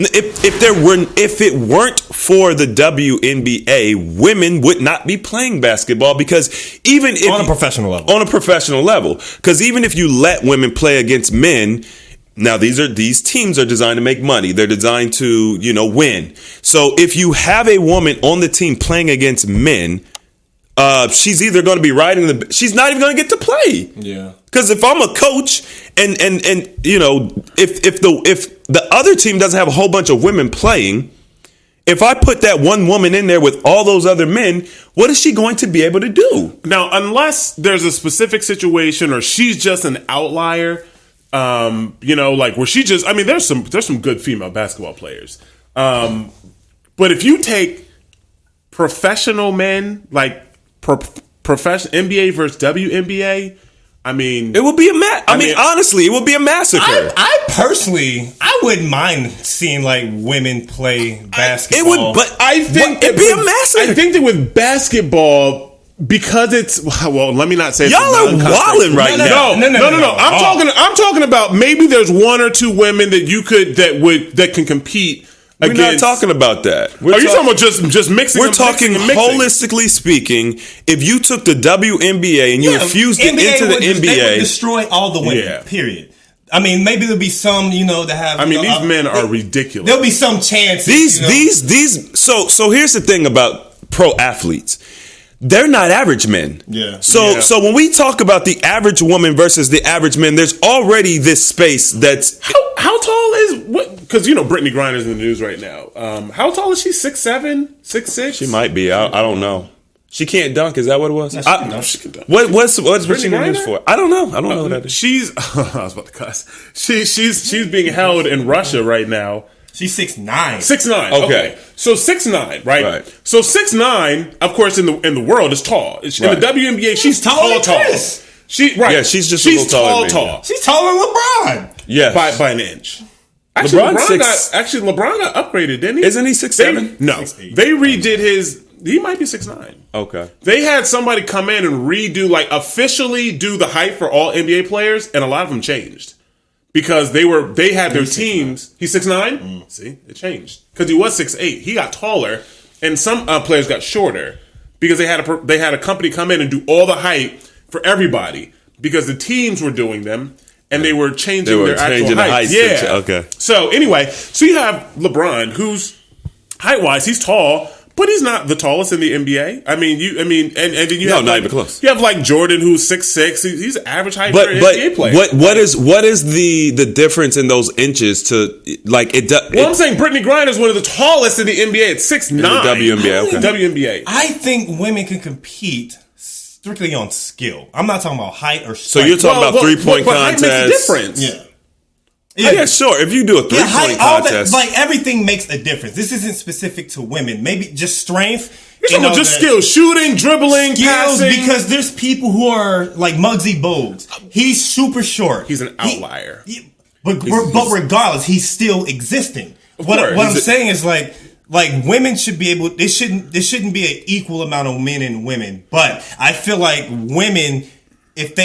If it weren't for the WNBA, women would not be playing basketball because even if on a professional level, because even if you let women play against men, now these teams are designed to make money. They're designed to win. So if you have a woman on the team playing against men, she's either going to be she's not even going to get to play. Yeah. Because if I'm a coach and if the other team doesn't have a whole bunch of women playing, if I put that one woman in there with all those other men, what is she going to be able to do? Now, unless there's a specific situation or she's just an outlier, like where she just, there's some good female basketball players. But if you take professional men, like professional NBA versus WNBA, it would be honestly, it would be a massacre. I personally, I wouldn't mind seeing like women play basketball. It would, but I think it'd be a massacre. I think that with basketball, because it's let me not say y'all are wilding right now. No. I'm talking about maybe there's one or two women that can compete. We're not talking about that. Are you talking about just mixing? We're talking holistically speaking. If you took the WNBA and you infused it into the NBA, they would destroy all the women. Yeah. Period. Maybe there'll be some, that have. These men are ridiculous. There'll be some chances. These. So here's the thing about pro athletes. They're not average men. Yeah. So when we talk about the average woman versus the average man, there's already this space that's how tall is what? Because Brittany Griner's in the news right now. How tall is she? 6'7", 6'6"? She might be. I don't know. She can't dunk. Is that what it was? No, she can dunk. What's Brittany in the news for? I don't know. I don't know what that is. She's. I was about to cuss. She's being held in Russia right now. She's 6'9". 6'9". Okay. So 6'9", right? So 6'9", of course, in the world is tall. In the WNBA, she's tall. Yeah, she's just a little taller. Tall. She's taller than LeBron. Yeah, by an inch. Actually, LeBron got upgraded, didn't he? Isn't he 6'7"? No, 6'8". They redid his. He might be 6'9". Okay. They had somebody come in and officially do the height for all NBA players, and a lot of them changed. Because they had their teams. He's 6'9"? See, it changed. Because he was 6'8". He got taller, and some players got shorter because they had a company come in and do all the height for everybody because the teams were doing them and they were changing their actual height. Yeah. Okay. So anyway, you have LeBron, who's height wise, he's tall. But he's not the tallest in the NBA. And then you have not even close. You have like Jordan, who's 6'6". He's average height for an NBA player. What is the difference in those inches to like it? I'm saying Brittany Griner is one of the tallest in the NBA at 6'9". WNBA. Okay. WNBA. I think women can compete strictly on skill. I'm not talking about height or strength. So you're talking about 3-point contest. Height makes a difference. Yeah, sure. If you do a 3-point contest, everything makes a difference. This isn't specific to women. Maybe just strength. You're talking about just skills, shooting, dribbling, passing. Because there's people who are like Muggsy Bogues. He's super short. He's an outlier. But regardless, he's still existing. What I'm saying is like women should be able. There shouldn't be an equal amount of men and women. But I feel like women, if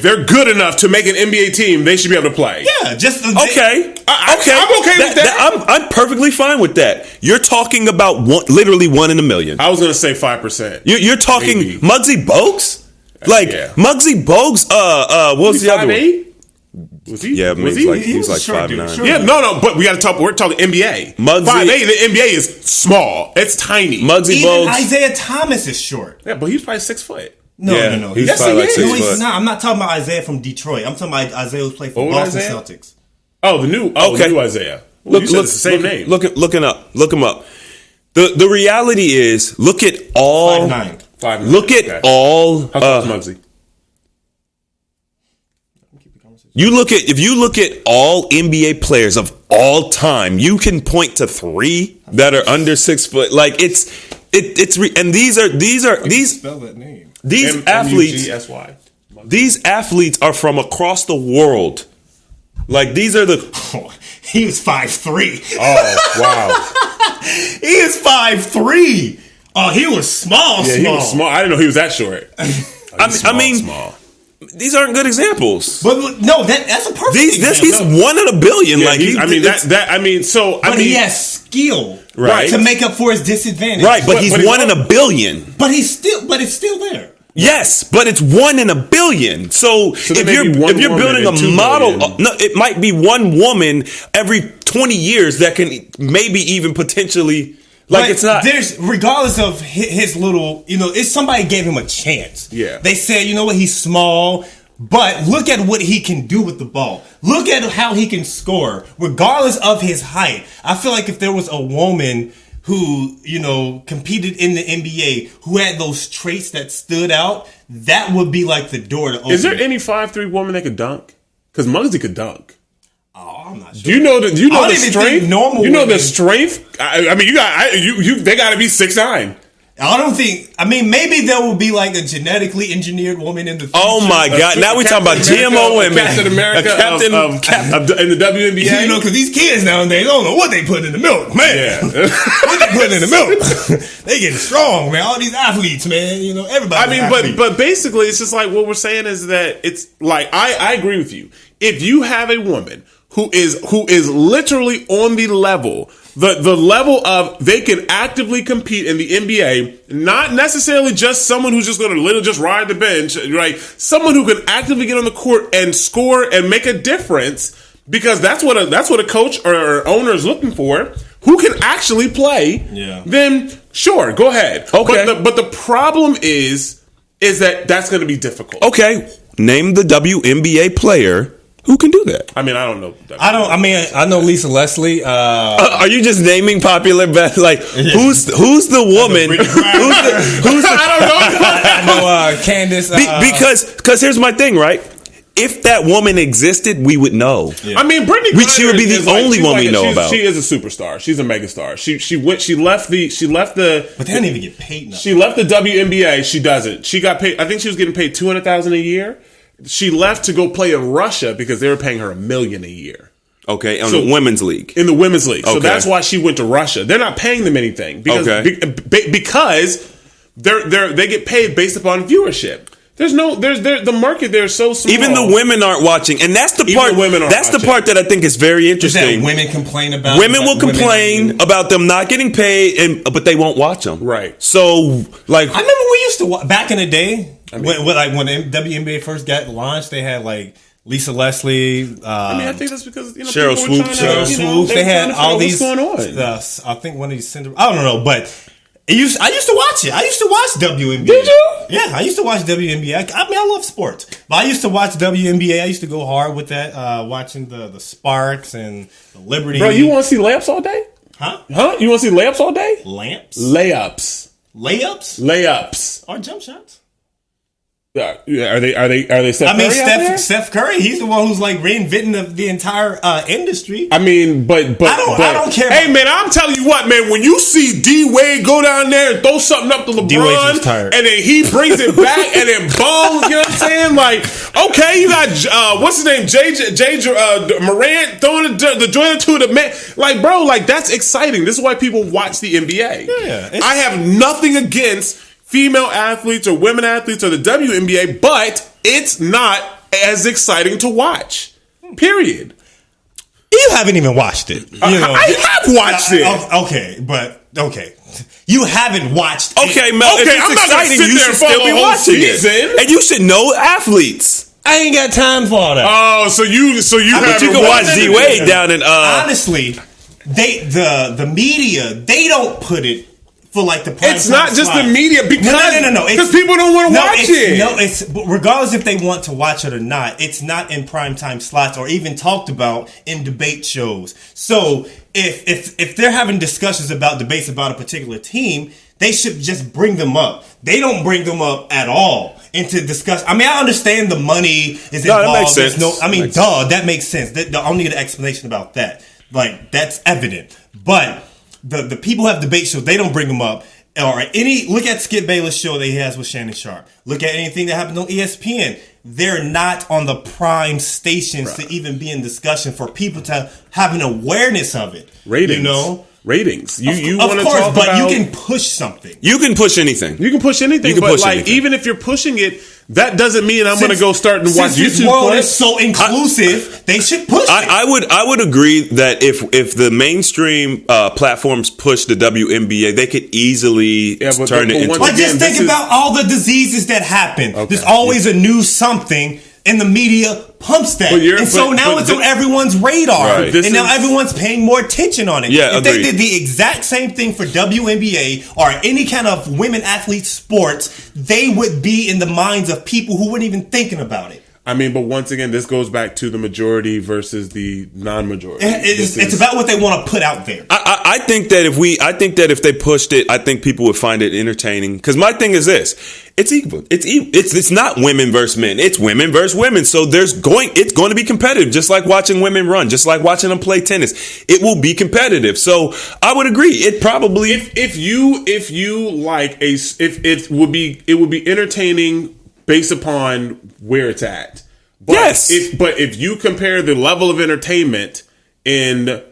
they're good enough to make an NBA team, they should be able to play. Yeah, I'm okay with that. I'm perfectly fine with that. You're talking about literally 1 in a million. I was going to say 5%. You're talking maybe. Muggsy Bogues? Muggsy Bogues, what was the other one? Was he? Yeah, he's like 5'9". Yeah, no, but we're talking NBA. 5'8", the NBA is small. It's tiny. Muggsy Bogues. Isaiah Thomas is short. Yeah, but he's probably 6 foot. No. He's probably like 6 foot. I'm not talking about Isaiah from Detroit. I'm talking about Isaiah who played for Boston Celtics. Oh, the new Isaiah. Well, you said it's the same name. Look him up. The reality is, look at all. 5'9". Look at all. How tall is Muggsy? If you look at all NBA players of all time, you can point to 3 that are under 6 foot. Like and these spell that name. These athletes. M-U-G-S-Y. These athletes are from across the world. Like these are the. He was 5'3". Oh wow. He is 5'3". Oh, he was small. Yeah, he was small. I didn't know he was that short. Small. These aren't good examples. But no, that's a perfect example. He's 1 in a billion. Yeah, like but he has skill Right. to make up for his disadvantage. Right, but he's 1 in a billion. But it's still there. Yes, but it's 1 in a billion. So if you're building a model, no, it might be one woman every 20 years that can maybe even potentially. Like, it's not. There's, regardless of his little, if somebody gave him a chance. Yeah. They said, you know what, he's small, but look at what he can do with the ball. Look at how he can score, regardless of his height. I feel like if there was a woman who, competed in the NBA, who had those traits that stood out, that would be like the door to open. Is there any 5'3" woman that could dunk? Because Muggsy could dunk. Oh, I'm not sure. Do you know the strength? Normal you know women, the strength. I mean, they got to be 6'9". I don't think. I mean, maybe there will be like a genetically engineered woman in the future. Oh my God! Now we're talking about GMO women. Captain America, in the WNBA. Because these kids nowadays don't know what they put in the milk, man. Yeah. What they put in the milk? They getting strong, man. All these athletes, man. Everybody. I mean, but basically, it's just like what we're saying is that it's like I agree with you. If you have a woman who is literally on the level. The level of they can actively compete in the NBA, not necessarily just someone who's just going to literally just ride the bench, right? Someone who can actively get on the court and score and make a difference, because that's what a coach or owner is looking for. Who can actually play? Yeah. Then sure, go ahead. Okay. But the problem is that that's going to be difficult. Okay, name the WNBA player who can do that. I mean, I don't know. I know Lisa Leslie. Are you just naming popular? Like who's the woman? Who's the, I don't know. I know Candace. Because here's my thing, right? If that woman existed, we would know. Yeah. I mean, Brittany Griner she would be the only one we know about. She is a superstar. She's a megastar. She left the. But they don't even get paid. She left the WNBA. She doesn't. She got paid. I think she was getting paid $200,000 a year. She left to go play in Russia because they were paying her $1 million a year. Okay, in the women's league. In the women's league. So okay. That's why she went to Russia. They're not paying them anything because they get paid based upon viewership. The market there is so small. Even the women aren't watching, and that's the part. That's the part that I think is very interesting. Women complain about. Women will complain about them not getting paid, but they won't watch them. Right. So, like, I remember we used to back in the day when the WNBA first got launched, they had like Lisa Leslie. I think that's because Cheryl Swoops. They had all these. What's going on? I think one of these. I don't know, but. I used to watch it. I used to watch WNBA. Did you? Yeah, I used to watch WNBA. I mean, I love sports, but I used to watch WNBA. I used to go hard with that, watching the Sparks and the Liberty. Bro, you want to see layups all day? Huh? You want to see layups all day? Lamps? Layups. Or jump shots? Are they Steph Curry? I mean, Steph Curry. He's the one who's like reinventing the entire industry. I mean, but I don't care. Hey, man, I'm telling you what, man. When you see D Wade go down there and throw something up to LeBron, and then he brings it back, and then boom, you know what I'm saying? Like, okay, you got what's his name, J. Morant throwing the joint to the man. Like, bro, like that's exciting. This is why people watch the NBA. Yeah, I have nothing against female athletes or women athletes or the WNBA, but it's not as exciting to watch. Period. You haven't even watched it. I have watched it. Okay. You haven't watched it. Okay, Mel, if it's exciting, you should still be watching it. And you should know athletes. I ain't got time for all that. Oh, so you but you can watch D Wade down in honestly, the media, they don't put it for like the prime it's not just slot. The media because because people don't want to watch it. No, it's regardless if they want to watch it or not. It's not in primetime slots or even talked about in debate shows. So if they're having discussions about debates about a particular team, they should just bring them up. They don't bring them up at all into discuss. I mean, I understand the money is involved. No, that makes sense. That makes sense. I don't need an explanation about that. Like that's evident, but. The people have debate shows, they don't bring them up. Or look at Skip Bayless' show that he has with Shannon Sharp. Look at anything that happens on ESPN. They're not on the prime stations to even be in discussion for people to have an awareness of it. Ratings. Ratings. You want to talk about, but you can push something. You can push anything. But like, even if you're pushing it, that doesn't mean I'm going to go start and watch Since this YouTube world clips. is so inclusive, they should push it. I would agree that if the mainstream platforms push the WNBA, they could easily turn it into. But just think about all the diseases that happen. There's always a new something, and the media pumps that. So now it's on everyone's radar. Right. And now everyone's paying more attention on it. Yeah, if they did the exact same thing for WNBA or any kind of women athlete sports, they would be in the minds of people who weren't even thinking about it. I mean, but once again, this goes back to the majority versus the non-majority. It's about what they want to put out there. I think that if they pushed it, I think people would find it entertaining. Because my thing is this: it's equal. It's not women versus men. It's women versus women. So it's going to be competitive, just like watching women run, just like watching them play tennis. It will be competitive. So I would agree. It probably it would be entertaining based upon where it's at. But yes. If you compare the level of entertainment in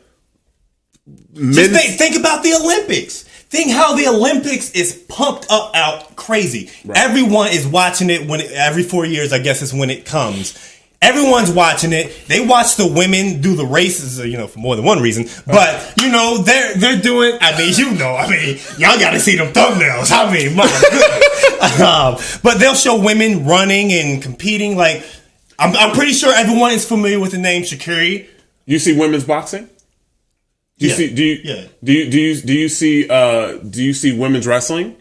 think about the Olympics. Think how the Olympics is pumped up out crazy. Right. Everyone is watching it every 4 years, I guess, is when it comes. Everyone's watching it. They watch the women do the races, for more than one reason. But they're doing. Y'all got to see them thumbnails. My goodness. But they'll show women running and competing. Like I'm pretty sure everyone is familiar with the name Sha'Carri. You see women's boxing? Do you see women's wrestling?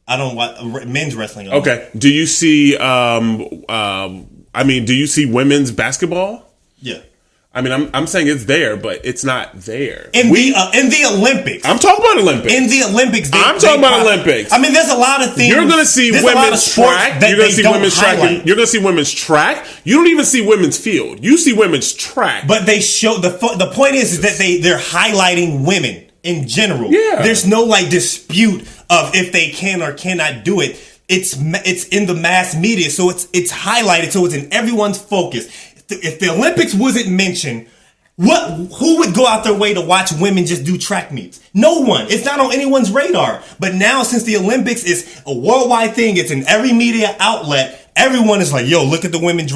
I don't watch men's wrestling. Okay. Do you see do you see women's basketball? Yeah. I mean, I'm saying it's there, but it's not there. In the Olympics. I'm talking about Olympics. In the Olympics. I'm talking about Olympics. I mean, there's a lot of things. You're going to see women's track. You're going to see women's track. You're going to see women's track. You don't even see women's field. You see women's track. But they show the point is that they're highlighting women in general. Yeah. There's no dispute of if they can or cannot do it. It's in the mass media, so it's highlighted, so it's in everyone's focus. If the Olympics wasn't mentioned, who would go out their way to watch women just do track meets? No one. It's not on anyone's radar. But now, since the Olympics is a worldwide thing, it's in every media outlet. Everyone is like, yo, look at the women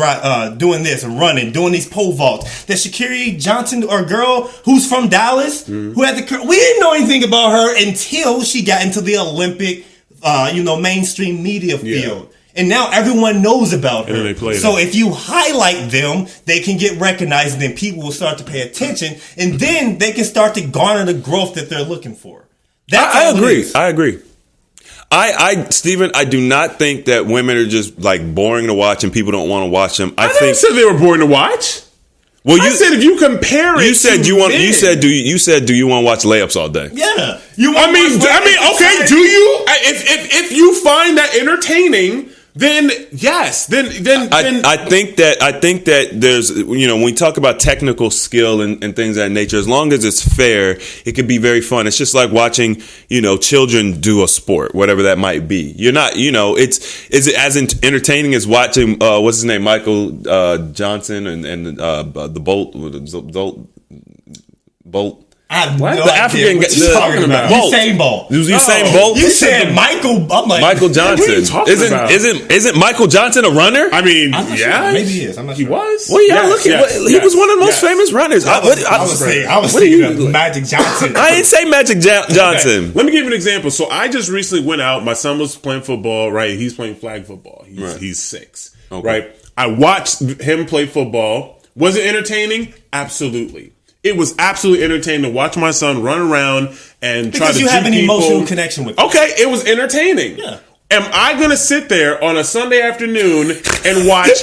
doing this and running, doing these pole vaults. That Sha'Carri Johnson, or girl who's from Dallas, who had we didn't know anything about her until she got into the Olympic, mainstream media field. Yeah. And now everyone knows about her. So if you highlight them, they can get recognized, and then people will start to pay attention, and then they can start to garner the growth that they're looking for. I agree. Stephen, I do not think that women are just boring to watch and people don't want to watch them. I think said they were boring to watch. Well, I said if you compare it, you said do you want to watch layups all day? Yeah. Okay. Do you? If you find that entertaining, then yes. Then I think that there's when we talk about technical skill and things of that nature, as long as it's fair, it can be very fun. It's just like watching children do a sport, whatever that might be. You're not is it as entertaining as watching what's his name, Michael Johnson and the Bolt. What? The African guy talking about Usain Bolt. Usain Bolt. You said Michael. I'm like Michael Johnson. Isn't Michael Johnson a runner? I mean, maybe he is. I'm not sure. He was. Well, he was one of the most famous runners. I was thinking of Magic Johnson. I didn't say Magic Johnson. Okay. Let me give you an example. So I just recently went out. My son was playing football. Right, he's playing flag football. He's 6. Okay. Right. I watched him play football. Was it entertaining? Absolutely. It was absolutely entertaining to watch my son run around and try to you have an emotional connection with him. Okay, it was entertaining. Yeah. Am I going to sit there on a Sunday afternoon and watch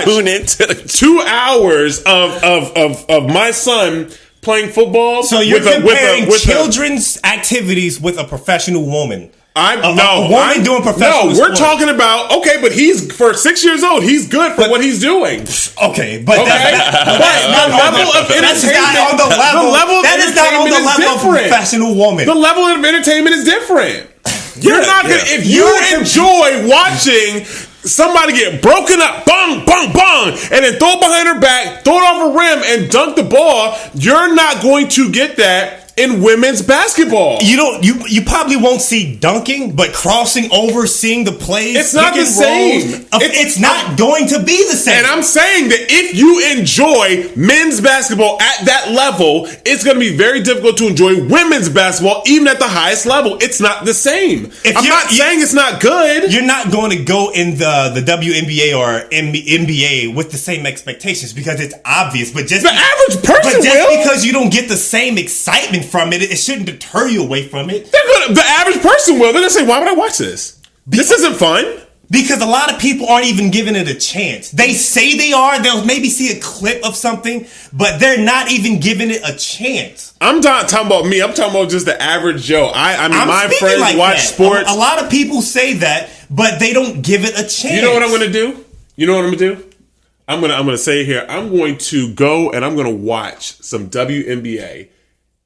tune into 2 hours of my son playing football? So you're comparing children's activities with a professional woman. A woman doing professional we're talking about, but he's, for 6 years old, he's good for what he's doing. Okay, but the level of entertainment on the level. That is not on the level of a professional woman. The level of entertainment is different. You're not gonna, if you enjoy watching somebody get broken up, bong, bong, bong, and then throw it behind her back, throw it off a rim, and dunk the ball, you're not going to get that in women's basketball. You probably won't see dunking, but crossing over, seeing the plays, it's not the same. It's not going to be the same. And I'm saying that if you enjoy men's basketball at that level, it's going to be very difficult to enjoy women's basketball even at the highest level. It's not the same. I'm not saying it's not good. You're not going to go in the WNBA or NBA with the same expectations because it's obvious. But just average person because you don't get the same excitement from it, it shouldn't deter you away from it. The average person will. They're going to say, why would I watch this? This isn't fun. Because a lot of people aren't even giving it a chance. They say they are. They'll maybe see a clip of something, but they're not even giving it a chance. I'm not talking about me. I'm talking about just the average Joe. I mean, my friends like watch that. sports. A lot of people say that, but they don't give it a chance. You know what I'm going to do? I'm going to say here, I'm going to go and I'm going to watch some WNBA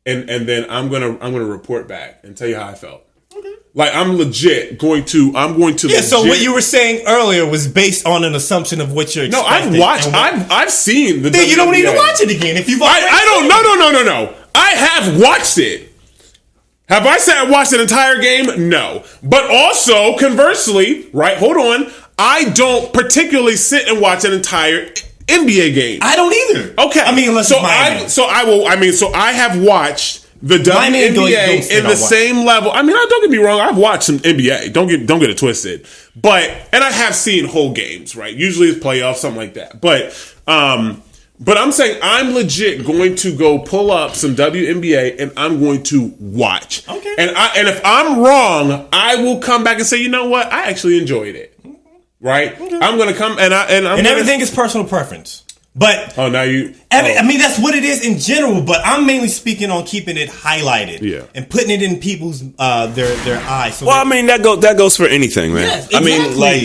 and then I'm going to report back and tell you how I felt. Like I'm going to. Yeah. So what you were saying earlier was based on an assumption of what you're expecting. No, I've watched. I've seen the. Then you don't need to watch it again if you've. I don't. No. I have watched it. Have I said I watched an entire game? No. But also, conversely, right? Hold on. I don't particularly sit and watch an entire NBA game. I don't either. Okay. I mean, unless I have watched the WNBA in the same level. I mean, don't get me wrong. I've watched some NBA. Don't get it twisted. And I have seen whole games, right? Usually it's playoffs, something like that. But I'm saying I'm legit going to go pull up some WNBA and I'm going to watch. Okay. And if I'm wrong, I will come back and say, you know what? I actually enjoyed it. Right? Okay. I'm going to come and everything is personal preference. But I mean that's what it is in general. But I'm mainly speaking on keeping it highlighted, and putting it in people's their eyes. So I mean that goes for anything, man. Yes, exactly. I mean, like